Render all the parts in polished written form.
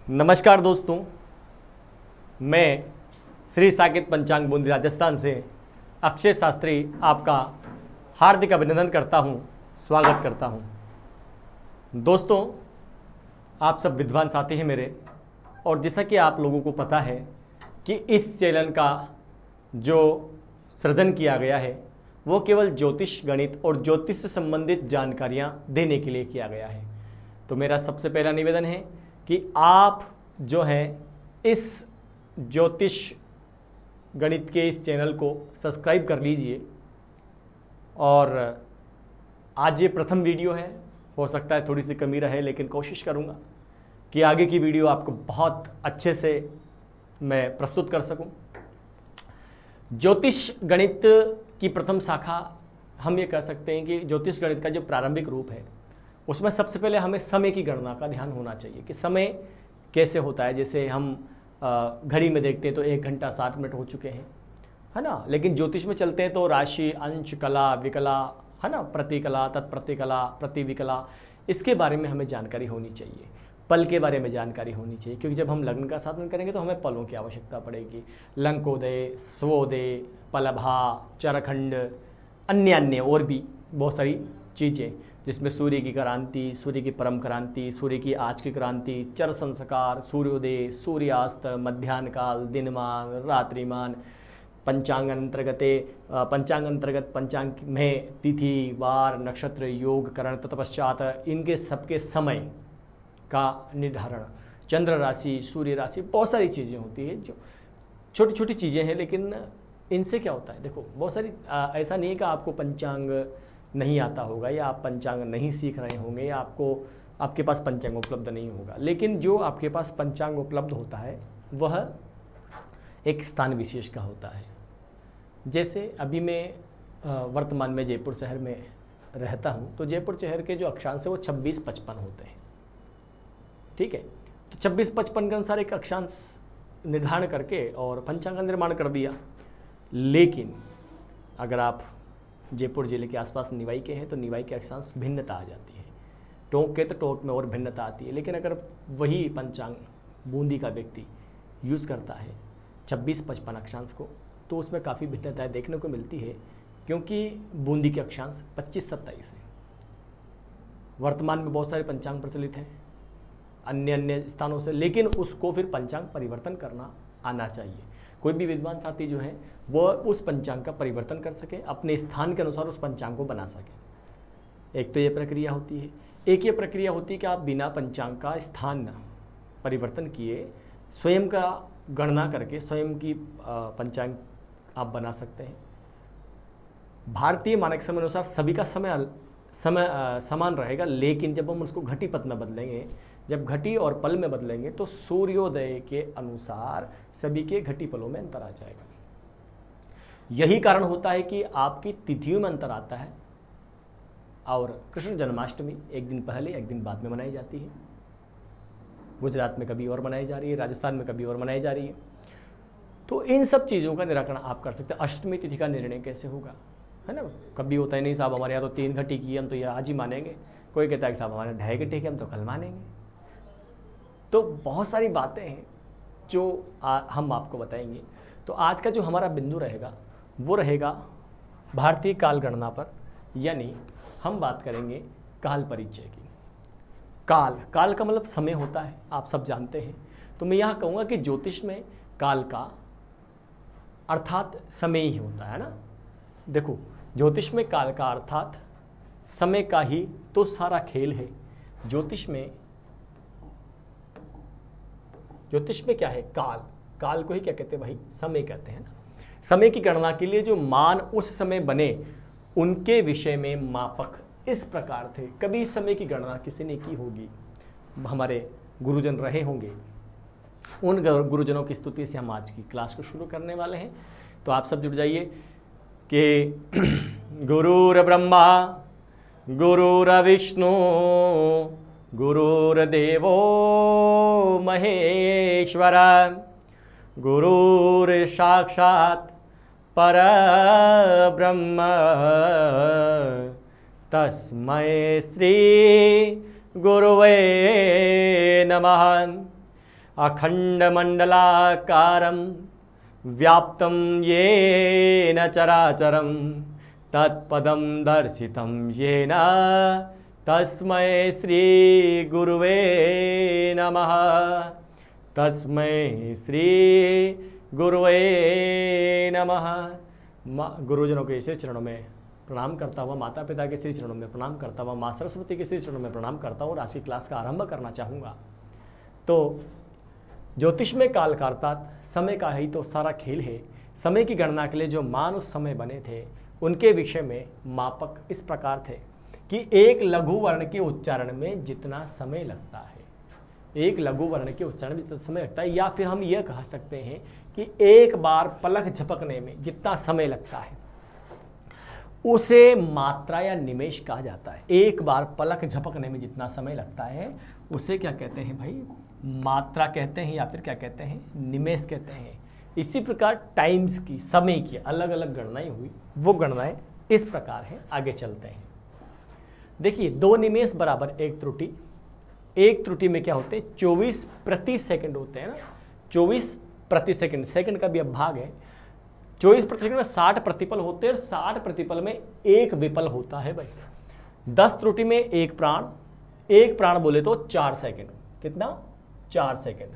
नमस्कार दोस्तों, मैं श्री साकेत पंचांग बूंदी राजस्थान से अक्षय शास्त्री आपका हार्दिक अभिनंदन करता हूं, स्वागत करता हूं। दोस्तों, आप सब विद्वान साथी हैं मेरे, और जैसा कि आप लोगों को पता है कि इस चैनल का जो सृजन किया गया है वो केवल ज्योतिष, गणित और ज्योतिष से संबंधित जानकारियां देने के लिए किया गया है। तो मेरा सबसे पहला निवेदन है कि आप जो है इस ज्योतिष गणित के इस चैनल को सब्सक्राइब कर लीजिए। और आज ये प्रथम वीडियो है, हो सकता है थोड़ी सी कमी रहे, लेकिन कोशिश करूँगा कि आगे की वीडियो आपको बहुत अच्छे से मैं प्रस्तुत कर सकूं। ज्योतिष गणित की प्रथम शाखा हम ये कह सकते हैं कि ज्योतिष गणित का जो प्रारंभिक रूप है उसमें सबसे पहले हमें समय की गणना का ध्यान होना चाहिए कि समय कैसे होता है। जैसे हम घड़ी में देखते हैं तो 1 घंटा 60 मिनट हो चुके हैं, है ना। लेकिन ज्योतिष में चलते हैं तो राशि, अंश, कला, विकला, है ना, प्रतिकला, तत्प्रतिकला, प्रतिविकला, इसके बारे में हमें जानकारी होनी चाहिए। पल के बारे में जानकारी होनी चाहिए, क्योंकि जब हम लग्न का साधन करेंगे तो हमें पलों की आवश्यकता पड़ेगी। लंकोदय, स्वोदय, पलभा, चरखंड, अन्य और भी बहुत सारी चीज़ें, जिसमें सूर्य की क्रांति, सूर्य की परम क्रांति, सूर्य की आज की क्रांति, चर संस्कार, सूर्योदय, सूर्यास्त, मध्याह्न काल, दिनमान, रात्रिमान, पंचांग अंतर्गत पंचांग में तिथि, वार, नक्षत्र, योग, करण, तत्पश्चात इनके सबके समय का निर्धारण, चंद्र राशि, सूर्य राशि, बहुत सारी चीज़ें होती है जो छोटी छोटी चीज़ें हैं। लेकिन इनसे क्या होता है, देखो बहुत सारी ऐसा नहीं है कि आपको पंचांग नहीं आता होगा या आप पंचांग नहीं सीख रहे होंगे या आपके पास पंचांग उपलब्ध नहीं होगा। लेकिन जो आपके पास पंचांग उपलब्ध होता है वह एक स्थान विशेष का होता है। जैसे अभी मैं वर्तमान में जयपुर शहर में रहता हूँ, तो जयपुर शहर के जो अक्षांश है वो 26-55 होते हैं, ठीक है। तो 26-55 के अनुसार एक अक्षांश निर्धारण करके और पंचांग का निर्माण कर दिया। लेकिन अगर आप जयपुर जिले के आसपास निवाई के हैं तो निवाई के अक्षांश भिन्नता आ जाती है, टोंक के तो टोंक में और भिन्नता आती है। लेकिन अगर वही पंचांग बूंदी का व्यक्ति यूज़ करता है 26-55 अक्षांश को, तो उसमें काफ़ी भिन्नताएं देखने को मिलती है, क्योंकि बूंदी के अक्षांश 25-27 है। वर्तमान में बहुत सारे पंचांग प्रचलित हैं अन्य स्थानों से, लेकिन उसको फिर पंचांग परिवर्तन करना आना चाहिए। कोई भी विद्वान साथी जो है वो उस पंचांग का परिवर्तन कर सके, अपने स्थान के अनुसार उस पंचांग को बना सके। एक तो ये प्रक्रिया होती है। एक ये प्रक्रिया होती है कि आप बिना पंचांग का स्थान परिवर्तन किए स्वयं का गणना करके स्वयं की पंचांग आप बना सकते हैं। भारतीय मानक समय अनुसार सभी का समय समान रहेगा, लेकिन जब हम उसको घटी पथ में बदलेंगे, जब घटी और पल में बदलेंगे, तो सूर्योदय के अनुसार सभी के घटी पलों में अंतर आ जाएगा। यही कारण होता है कि आपकी तिथियों में अंतर आता है, और कृष्ण जन्माष्टमी एक दिन पहले एक दिन बाद में मनाई जाती है। गुजरात में कभी और मनाई जा रही है, राजस्थान में कभी और मनाई जा रही है। तो इन सब चीज़ों का निराकरण आप कर सकते हैं। अष्टमी तिथि का निर्णय कैसे होगा, है ना। कभी होता है नहीं साहब हमारे यहाँ तो 3 घटी की, हम तो ये आज ही मानेंगे। कोई कहता है कि साहब हमारे 2.5 घटी की, हम तो कल मानेंगे। तो बहुत सारी बातें हैं जो हम आपको बताएंगे। तो आज का जो हमारा बिंदु रहेगा वो रहेगा भारतीय काल गणना पर, यानी हम बात करेंगे काल परिचय की। काल का मतलब समय होता है, आप सब जानते हैं। तो मैं यहाँ कहूँगा कि ज्योतिष में काल का अर्थात समय ही होता है ना। देखो, ज्योतिष में काल का अर्थात समय का ही तो सारा खेल है। ज्योतिष में क्या है, काल को ही क्या कहते हैं भाई, समय कहते हैं ना। समय की गणना के लिए जो मान उस समय बने उनके विषय में मापक इस प्रकार थे। कभी समय की गणना किसी ने की होगी, हमारे गुरुजन रहे होंगे। उन गुरुजनों की स्तुति से हम आज की क्लास को शुरू करने वाले हैं। तो आप सब जुड़ जाइए कि गुरुर ब्रह्मा गुरुर्विष्णु गुरुर्देवो महेश्वर गुरुर्साक्षात् परब्रह्म तस्मै श्री गुरुवे नमः। अखंडमंडलाकारं व्याप्तं येन चराचरं तत्पदं दर्शितं येन तस्मै श्री गुरुवे नमः। तस्मै श्री गुरुवे नमः। गुरुजनों के श्री चरणों में प्रणाम करता हुआ, माता पिता के श्री चरणों में प्रणाम करता हुआ, माँ सरस्वती के श्री चरणों में प्रणाम करता हूँ। आज की क्लास का आरंभ करना चाहूँगा। तो ज्योतिष में काल का अर्थात समय का ही तो सारा खेल है। समय की गणना के लिए जो मान उस समय बने थे उनके विषय में मापक इस प्रकार थे कि एक लघु वर्ण के उच्चारण में जितना समय लगता है, एक लघु वर्ण के उच्चारण में जितना समय लगता है, या फिर हम यह कह सकते हैं कि एक बार पलक झपकने में जितना समय लगता है उसे मात्रा या निमेष कहा जाता है। एक बार पलक झपकने में जितना समय लगता है उसे क्या कहते हैं भाई? मात्रा कहते हैं, या फिर क्या कहते हैं? निमेष कहते हैं। इसी प्रकार टाइम्स की, समय की अलग अलग गणनाएं हुई। वो गणनाएं इस प्रकार हैं, आगे चलते हैं। देखिए, 2 निमेष बराबर 1 त्रुटि। एक त्रुटि में क्या होते हैं? 24 प्रति सेकंड होते हैं ना, 24 प्रति सेकंड, सेकंड का भी अब भाग है। 24 प्रति सेकंड में 60 प्रतिपल होते हैं और 60 प्रतिपल में 1 विपल होता है भाई। 10 त्रुटि में 1 प्राण, 1 प्राण बोले तो 4 सेकंड। कितना? 4 सेकंड।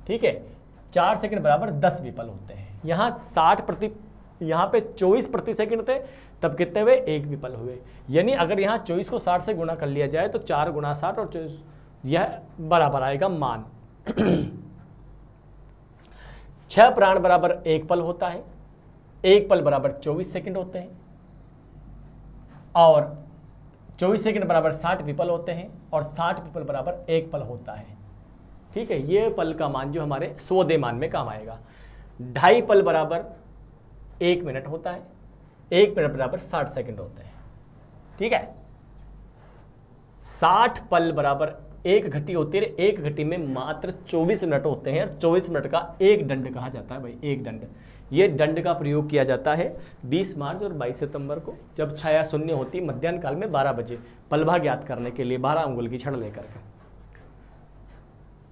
ठीक है, 4 सेकंड बराबर 10 विपल होते हैं। यहाँ 60 प्रति, यहाँ पे 24 प्रति सेकंड थे, तब कितने हुए? 1 विपल हुए। यानी अगर यहाँ 24 को 60 से गुणा कर लिया जाए तो 4 गुणा 60 और 24, यह बराबर आएगा मान। 6 प्राण बराबर 1 पल होता है। 1 पल बराबर 24 सेकंड होते हैं और 24 सेकंड बराबर 60 विपल होते हैं और 60 विपल बराबर 1 पल होता है। ठीक है, ये पल का मान जो हमारे स्वदे मान में काम आएगा। 2.5 पल बराबर 1 मिनट होता है। 1 मिनट बराबर 60 सेकंड होते हैं। ठीक है, 60 पल बराबर 1 घटी होती है। 1 घटी में मात्र 24 मिनट होते हैं और 24 मिनट का 1 दंड कहा जाता है भाई, 1 दंड। ये दंड का प्रयोग किया जाता है 20 मार्च और 22 सितंबर को, जब छाया शून्य होती मध्याह्न काल में 12 बजे, पलभा ज्ञात करने के लिए 12 अंगुल की छड़ लेकर के।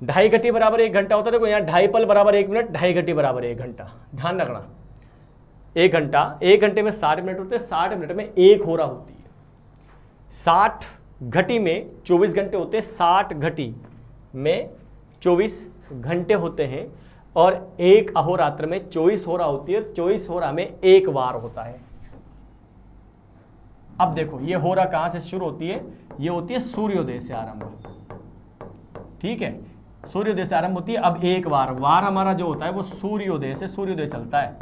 2.5 घटी बराबर 1 घंटा होता है। देखो यहाँ 2.5 पल बराबर 1 मिनट, 2.5 घटी बराबर 1 घंटा। ध्यान रखना, 1 घंटा, 1 घंटे में 60 मिनट होते हैं, 60 मिनट में 1 होरा होती है। 60 घटी में 24 घंटे होते हैं, 60 घटी में 24 घंटे होते हैं और 1 अहोरात्र में 24 होरा होती है और 24 होरा में 1 वार होता है। अब देखो, ये होरा कहां से शुरू होती है? ये होती है सूर्योदय से आरंभ। ठीक है, सूर्योदय से आरंभ होती है। अब 1 वार, वार हमारा जो होता है वो सूर्योदय से सूर्योदय चलता है।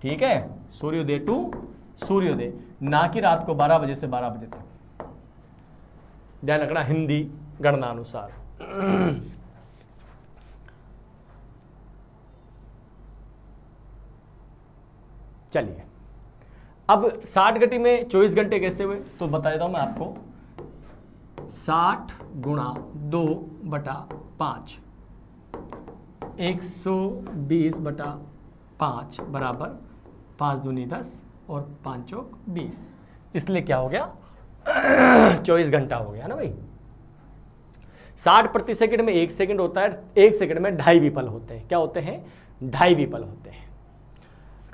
ठीक है, सूर्योदय टू सूर्योदय, ना कि रात को 12 बजे से 12 बजे तक। ध्यान रखना, हिंदी गणना अनुसार। चलिए, अब 60 घटी में 24 घंटे कैसे हुए तो बता देता हूं मैं आपको। 60 गुणा 2/5, 120/5 बराबर 5 दूनी 10 और 5 चौक 20। इसलिए क्या हो गया? 24 घंटा हो गया ना भाई। 60 प्रति सेकंड में 1 सेकंड होता है। 1 सेकंड में 2.5 विपल होते हैं। क्या होते हैं? 2.5 विपल होते हैं।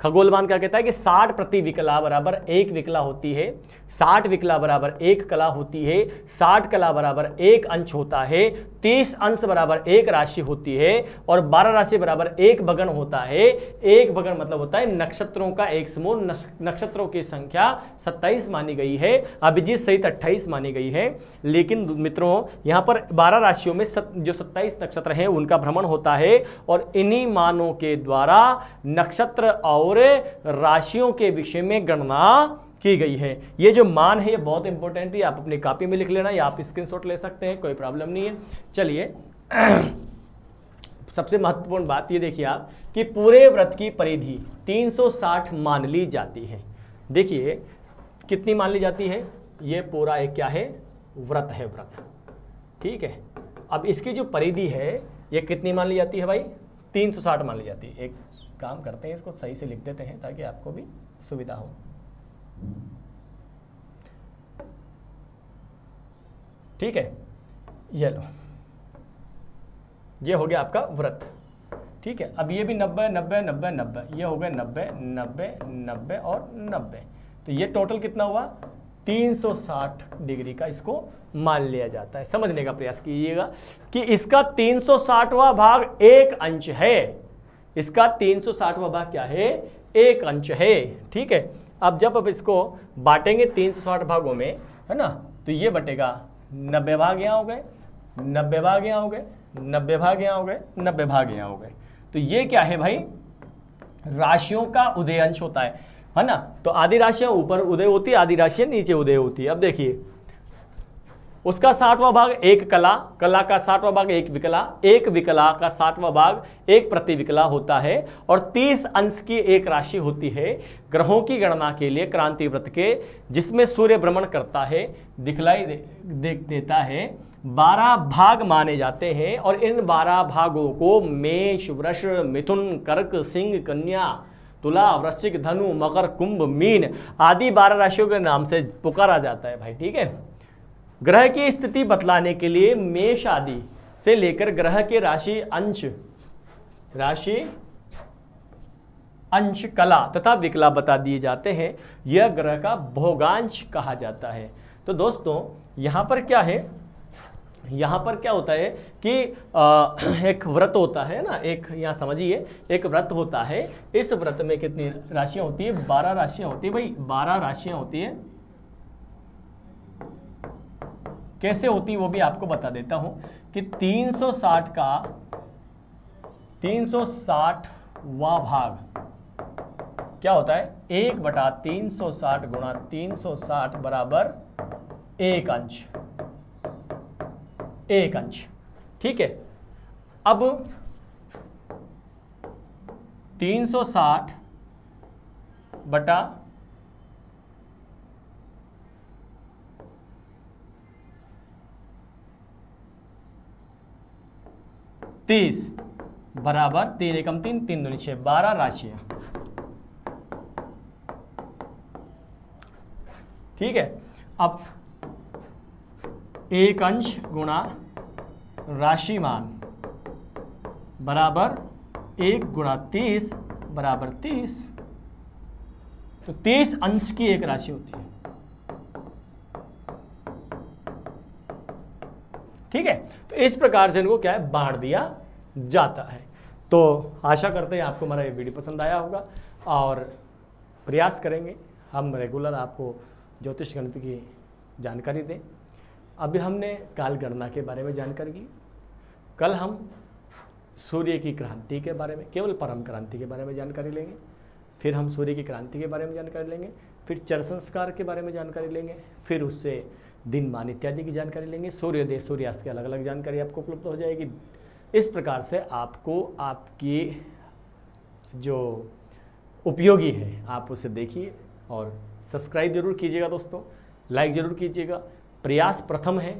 खगोलमान क्या कहता है कि 60 प्रति विकला बराबर 1 विकला होती है, 60 विकला बराबर 1 कला होती है, 60 कला बराबर 1 अंश होता है, 30 अंश बराबर 1 राशि होती है और 12 राशि बराबर 1 भगन होता है। 1 भगन मतलब होता है नक्षत्रों का एक समूह। नक्षत्रों की संख्या 27 मानी गई है, अभिजीत सहित 28 मानी गई है। लेकिन मित्रों, यहाँ पर 12 राशियों में जो 27 नक्षत्र हैं उनका भ्रमण होता है और इन्हीं मानों के द्वारा नक्षत्र और राशियों के विषय में गणना की गई है। ये जो मान है ये बहुत इंपॉर्टेंट है, आप अपनी कॉपी में लिख लेना या आप स्क्रीनशॉट ले सकते हैं, कोई प्रॉब्लम नहीं है। चलिए, सबसे महत्वपूर्ण बात ये देखिए आप कि पूरे व्रत की परिधि 360 मान ली जाती है। देखिए कितनी मान ली जाती है? ये पूरा एक क्या है? व्रत है, व्रत। ठीक है, अब इसकी जो परिधि है ये कितनी मान ली जाती है भाई? 360 मान ली जाती है। एक काम करते हैं, इसको सही से लिख देते हैं ताकि आपको भी सुविधा हो। ठीक है, ये लो, ये हो गया आपका व्रत। ठीक है, अब ये भी 90 90 90 90, ये हो गए 90 90 90 और 90, तो ये टोटल कितना हुआ 360 डिग्री का इसको मान लिया जाता है। समझने का प्रयास कीजिएगा कि इसका 360वां भाग एक अंश है, इसका 360वां भाग क्या है, एक अंश है। ठीक है, अब जब अब इसको बांटेंगे 360 भागों में, है ना, तो ये बटेगा 90 भाग यहाँ हो गए, 90 भाग यहाँ हो गए, 90 भाग यहाँ हो गए, 90 भाग यहाँ हो गए। तो ये क्या है भाई, राशियों का उदय अंश होता है ना। तो आधी राशियां ऊपर उदय होती है, आधी राशियां नीचे उदय होती है। अब देखिए उसका 60वां भाग एक कला, कला का 60वां भाग एक विकला, एक विकला का 60वां भाग एक प्रतिविकला होता है, और 30 अंश की एक राशि होती है। ग्रहों की गणना के लिए क्रांति व्रत के, जिसमें सूर्य भ्रमण करता है, दिखलाई देता है, 12 भाग माने जाते हैं, और इन 12 भागों को मेष, वृष, मिथुन, कर्क, सिंह, कन्या, तुला, वृश्चिक, धनु, मकर, कुंभ, मीन आदि 12 राशियों के नाम से पुकारा जाता है भाई। ठीक है, ग्रह की स्थिति बतलाने के लिए मेष आदि से लेकर ग्रह के राशि अंश, कला तथा विकला बता दिए जाते हैं। यह ग्रह का भोगांश कहा जाता है। तो दोस्तों यहां पर क्या है, यहाँ पर क्या होता है कि एक व्रत होता है ना, एक यहाँ समझिए, एक व्रत होता है। इस व्रत में कितनी राशियां होती है, 12 राशियां होती है भाई, 12 राशियां होती है। कैसे होती है वो भी आपको बता देता हूं कि 360 का 360वां भाग क्या होता है, 1/360 गुणा 360 बराबर एक अंश, एक अंश। ठीक है, अब 360 बटा 30 बराबर 3 एकम 3 3 दूनी 6, 12 राशियां। ठीक है, अब एक अंश गुणा राशिमान बराबर 1 गुणा 30 बराबर 30, तो 30 अंश की एक राशि होती है। ठीक है, तो इस प्रकार से इनको क्या है, बांट दिया जाता है। तो आशा करते हैं आपको हमारा ये वीडियो पसंद आया होगा, और प्रयास करेंगे हम रेगुलर आपको ज्योतिष गणित की जानकारी दें। अभी हमने काल गणना के बारे में जानकारी की, कल हम सूर्य की क्रांति के बारे में, केवल परम क्रांति के बारे में जानकारी लेंगे, फिर हम सूर्य की क्रांति के बारे में जानकारी लेंगे, फिर चर संस्कार के बारे में जानकारी लेंगे, फिर उससे दिन मान इत्यादि की जानकारी लेंगे। सूर्योदय सूर्यास्त की अलग अलग जानकारी आपको उपलब्ध हो जाएगी। इस प्रकार से आपको आपकी जो उपयोगी है आप उसे देखिए, और सब्सक्राइब जरूर कीजिएगा दोस्तों, लाइक जरूर कीजिएगा। प्रयास प्रथम है,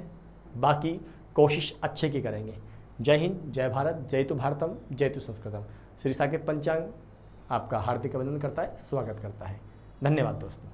बाकी कोशिश अच्छे की करेंगे। जय हिंद, जय भारत, जयतु भारतम, जयतु संस्कृतम। श्री साकेत पंचांग आपका हार्दिक अभिनंदन करता है, स्वागत करता है। धन्यवाद दोस्तों।